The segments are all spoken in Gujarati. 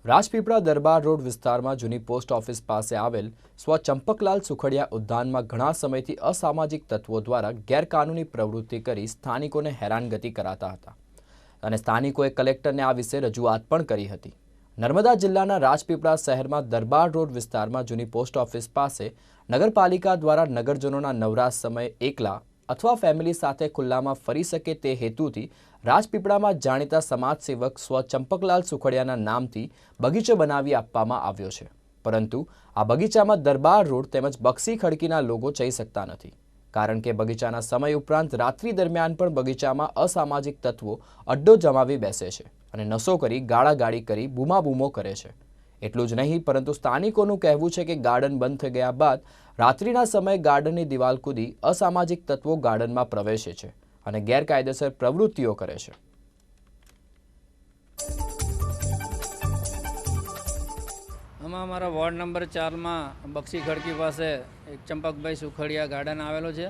રાજપીપળા દરબાર રોડ વિસ્તારમાં જૂની પોસ્ટ ઓફિસ પાસે આવેલ સ્વ ચંપકલાલ સુખડિયા ઉદ્યાનમાં ઘણા સમયથી અસામાજિક તત્વો દ્વારા ગેરકાનૂની પ્રવૃત્તિ કરી સ્થાનિકોને હેરાનગતિ કરાતા હતા અને સ્થાનિકોએ કલેક્ટરને આ વિશે રજૂઆત પણ કરી હતી। નર્મદા જિલ્લાના રાજપીપળા શહેરમાં દરબાર રોડ વિસ્તારમાં જૂની પોસ્ટ ઓફિસ પાસે નગરપાલિકા દ્વારા નગરજનોના નવરાશ સમયે એકલા અથવા ફેમિલી સાથે ખુલ્લામાં ફરી શકે તે હેતુથી રાજપીપળામાં જાણીતા સમાજસેવક સ્વ ચંપકલાલ સુખડિયાના નામથી બગીચો બનાવી આપવામાં આવ્યો છે, પરંતુ આ બગીચામાં દરબાર રોડ તેમજ બક્ષી ખડકીના લોકો જઈ શકતા નથી, કારણ કે બગીચાના સમય ઉપરાંત રાત્રિ દરમિયાન પણ બગીચામાં અસામાજિક તત્વો અડ્ડો જમાવી બેસે છે અને નશો કરી ગાળાગાળી કરી બૂમાબૂમો કરે છે। એટલું જ નહીં, પરંતુ સ્થાનિકોનું કહેવું છે કે ગાર્ડન બંધ થઈ ગયા બાદ રાત્રિના સમયે ગાર્ડનની દિવાલ કૂદી અસામાજિક તત્વો ગાર્ડનમાં પ્રવેશે છે અને ગેરકાયદેસર પ્રવૃત્તિઓ કરે છે। અમારા વોર્ડ નંબર 4માં બક્ષી ખડકી પાસે એક ચંપકભાઈ સુખડિયા ગાર્ડન આવેલો છે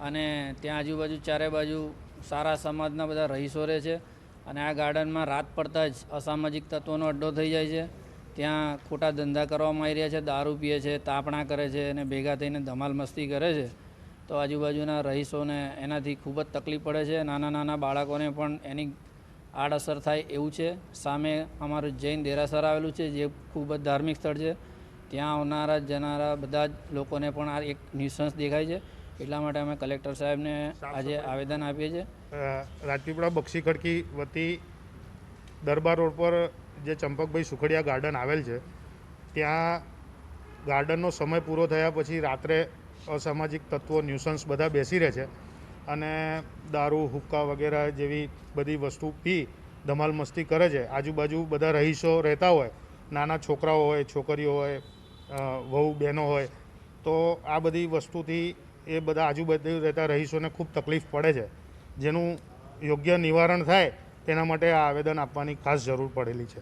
અને ત્યાં આજુબાજુ ચારે બાજુ સારા સમાજના બધા રહીશો રહે છે અને આ ગાર્ડનમાં રાત પડતા જ અસામાજિક તત્વોનો અડ્ડો થઈ જાય છે। ત્યાં ખોટા ધંધા કરવામાં આવી રહ્યા છે, દારૂ પીએ છે, તાપણા કરે છે અને ભેગા થઈને ધમાલ મસ્તી કરે છે, તો આજુબાજુના રહીશોને એનાથી ખૂબ જ તકલીફ પડે છે। નાના નાના બાળકોને પણ એની આડઅસર થાય એવું છે। સામે અમારું જૈન દેરાસર આવેલું છે, જે ખૂબ જ ધાર્મિક સ્થળ છે, ત્યાં આવનારા જનારા બધા જ લોકોને પણ આ એક ન્યુસન્સ દેખાય છે। એટલા માટે અમે કલેક્ટર સાહેબને આજે આવેદન આપીએ છીએ। રાજપીપળા બક્ષી ખડકી વતી દરબાર રોડ પર જે ચંપકભાઈ સુખડિયા ગાર્ડન આવેલ છે, ત્યાં ગાર્ડનનો સમય પૂરો થયા પછી રાત્રે અસામાજિક તત્વો ન્યુસન્સ બધા બેસી રહે છે અને દારૂ હુક્કા વગેરે જેવી બધી વસ્તુ પી ધમાલ મસ્તી કરે છે। આજુબાજુ બધા રહીશો રહેતા હોય, નાના છોકરાઓ હોય, છોકરીઓ હોય, વહુ બહેનો હોય, તો આ બધી વસ્તુથી એ બધા આજુબાજુ રહેતા રહીશોને ખૂબ તકલીફ પડે છે, જેનું યોગ્ય નિવારણ થાય તેના માટે આ આવેદન આપવાની ખાસ જરૂર પડેલી છે।